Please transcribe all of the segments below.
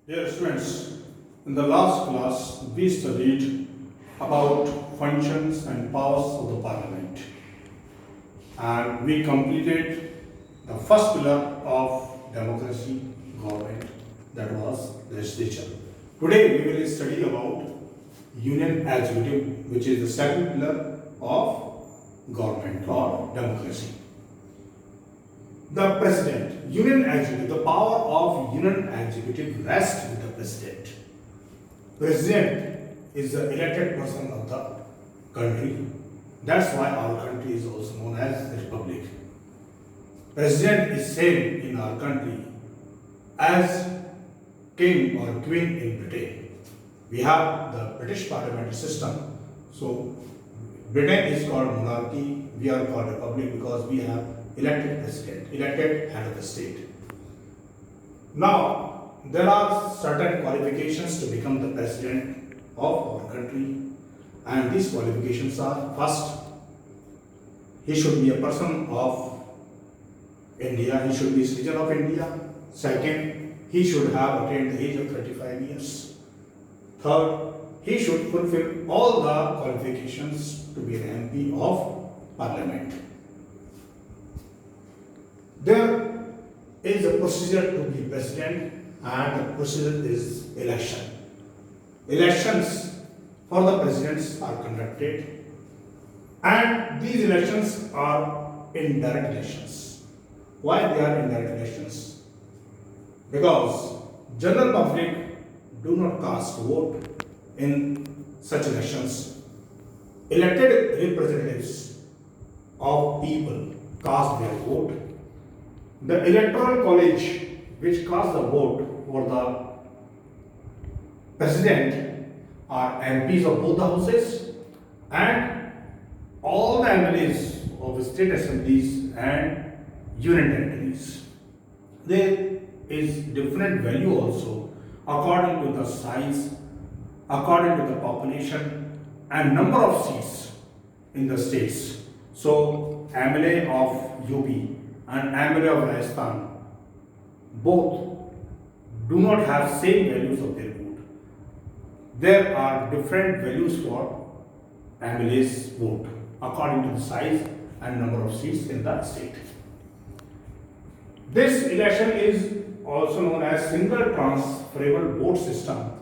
Dear students, in the last class we studied about functions and powers of the parliament, and we completed the first pillar of democracy government, that was legislature. Today we will study about union executive, which is the second pillar of government or democracy. The president, union executive, the power of union executive rests with the president. President is the elected person of the country. That's why our country is also known as the republic. President is same in our country as king or queen in Britain. We have the British parliamentary system. So Britain is called monarchy, we are called republic because we have elected president, elected head of the state. Now, there are certain qualifications to become the president of our country, and these qualifications are: first, he should be a person of India, he should be a citizen of India. Second, he should have attained the age of 35 years. Third, he should fulfill all the qualifications to be an MP of Parliament. There is a procedure to be president, and the procedure is election. Elections for the presidents are conducted, and these elections are indirect elections. Why they are indirect elections? Because general public do not cast vote in such elections. Elected representatives of people cast their vote. The electoral college which casts the vote for the president are MPs of both the houses, and all the MLAs of state assemblies and union territories. There is different value also according to the size, according to the population and number of seats in the states. So MLA of UP and MLA of Rajasthan both do not have same values of their vote. There are different values for MLA's vote according to the size and number of seats in the state. This election is also known as single transferable vote system,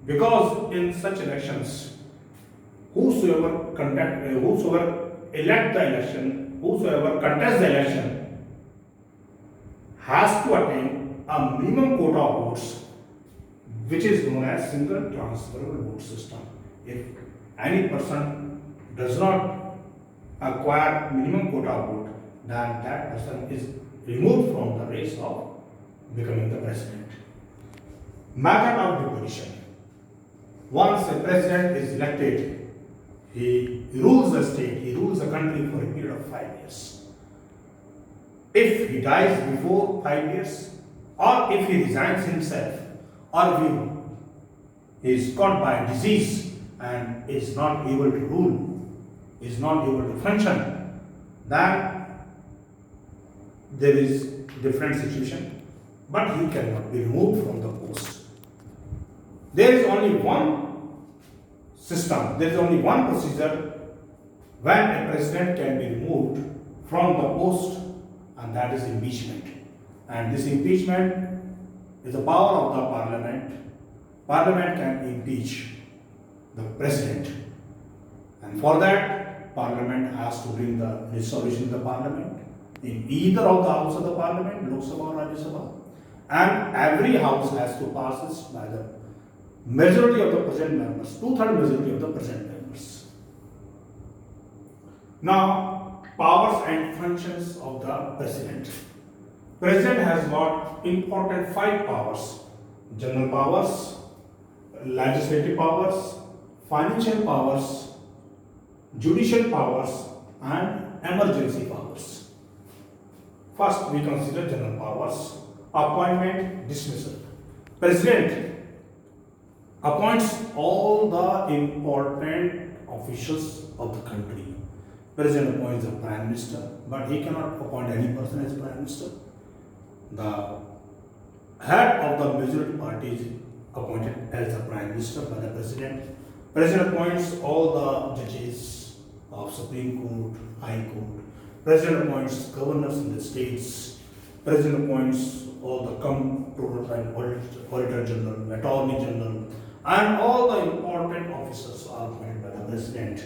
because in such elections whosoever elect the election, whosoever contests the election has to attain a minimum quota of votes, which is known as single transferable vote system. If any person does not acquire minimum quota of vote, then that person is removed from the race of becoming the president. Method of deposition. Once a president is elected, he rules the state, he rules the country for a period of 5 years. If he dies before 5 years, or if he resigns himself, or if he is caught by disease and is not able to rule, is not able to function, then there is different situation, but he cannot be removed from the post. There is only one system, there is only one procedure when a president can be removed from the post, and that is impeachment. And this impeachment is the power of the parliament. Parliament can impeach the president, and for that parliament has to bring the resolution to the parliament in either of the house of the parliament, Lok Sabha or Rajya Sabha, and every house has to pass this by the majority of the present members, 2/3 majority of the present members. Now, powers and functions of the president. President has got important 5 powers: general powers, legislative powers, financial powers, judicial powers, and emergency powers. First, we consider general powers. Appointment, dismissal. President appoints all the important officials of the country. President appoints the Prime Minister, but he cannot appoint any person as Prime Minister. The head of the majority party is appointed as the Prime Minister by the President. President appoints all the judges of Supreme Court, High Court. President appoints governors in the states. President appoints all the comptroller and auditor general, attorney general, and all the important officers are appointed by the President.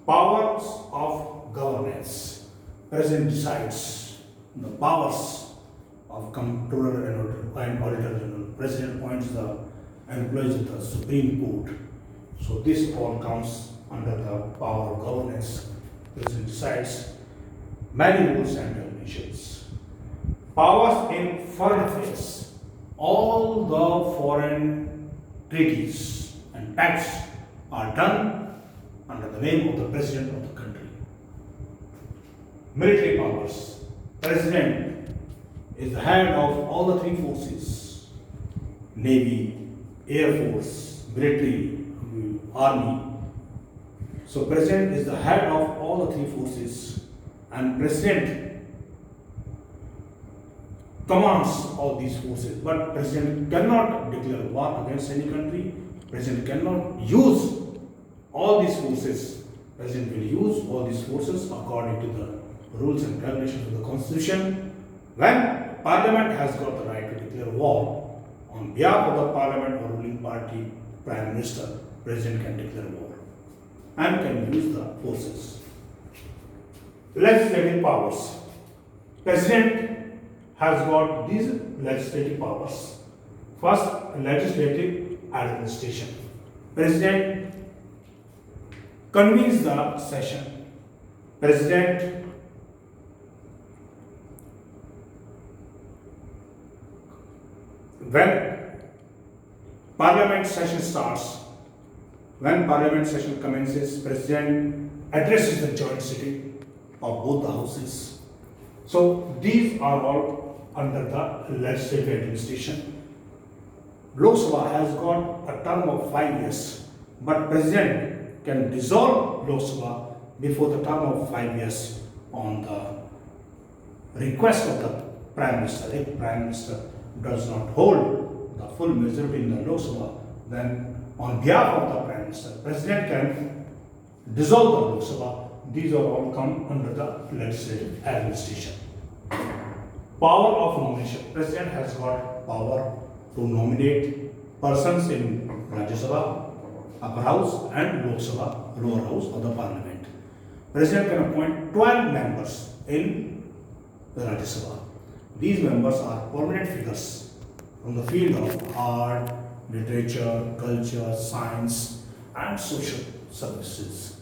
Powers of governance. President decides the powers of comptroller and auditor general. President appoints the employees of the Supreme Court. So this all comes under the power of governance. President decides many rules and regulations. Powers in foreign affairs. All the foreign treaties and pacts are done under the name of the President of the country. Military powers. President is the head of all the three forces: Navy, Air Force, military, army. So President is the head of all the three forces, and President commands all these forces. But President cannot declare war against any country. President cannot use all these forces. President will use all these forces according to the rules and regulations of the Constitution. When Parliament has got the right to declare war on behalf of the Parliament or ruling party, Prime Minister, President can declare war and can use the forces. Legislative powers. President has got these legislative powers. First, legislative administration. President convenes the session. President when Parliament session starts, when Parliament session commences, President addresses the joint sitting of both the houses. So these are all under the legislative administration. Lok Sabha has got a term of 5 years, but President can dissolve Lok Sabha before the term of 5 years on the request of the Prime Minister. If Prime Minister does not hold the full majority in the Lok Sabha, then on behalf of the Prime Minister, President can dissolve the Lok Sabha. These are all come under the legislative administration. Power of nomination. President has got power to nominate persons in Rajya Sabha, Upper House and Lok Sabha, Lower House of the Parliament. President can appoint 12 members in the Rajya Sabha. These members are prominent figures from the field of art, literature, culture, science and social services.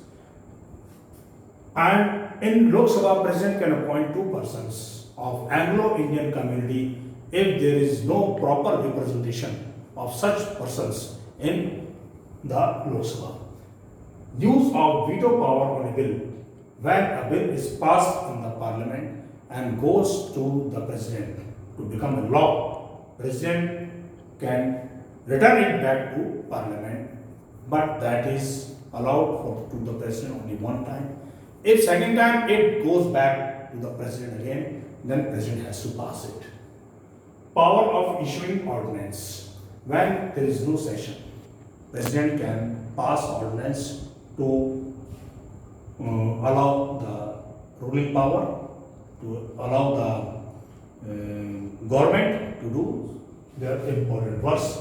And in Lok Sabha, President can appoint 2 persons of Anglo-Indian community if there is no proper representation of such persons in the Lok Sabha. Use of veto power on a bill. When a bill is passed in the Parliament and goes to the President to become a law, President can return it back to Parliament, but that is allowed to the President only one time. If second time it goes back to the President again, then President has to pass it. Power of issuing ordinance. When there is no session, President can pass ordinance to allow the ruling power, to allow the government to do their important works.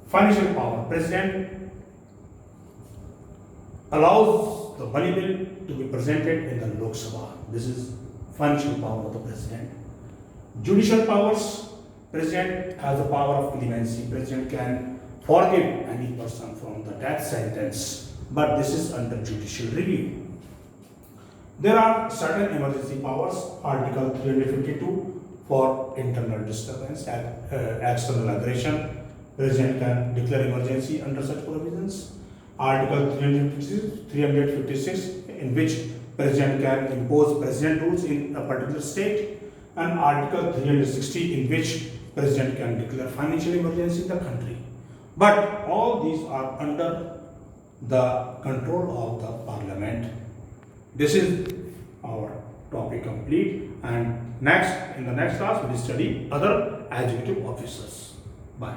Financial power. President allows the money bill to be presented in the Lok Sabha. This is financial power of the President. Judicial powers. President has the power of clemency. President can forgive any person from the death sentence, but this is under judicial review. There are certain emergency powers. Article 352 for internal disturbance and external aggression. President can declare emergency under such provisions. Article 356 in which President can impose President rules in a particular state, and Article 360 in which President can declare financial emergency in the country. But all these are under the control of the Parliament. This is our topic complete, and Next, in the next class, we will study other executive officers. Bye.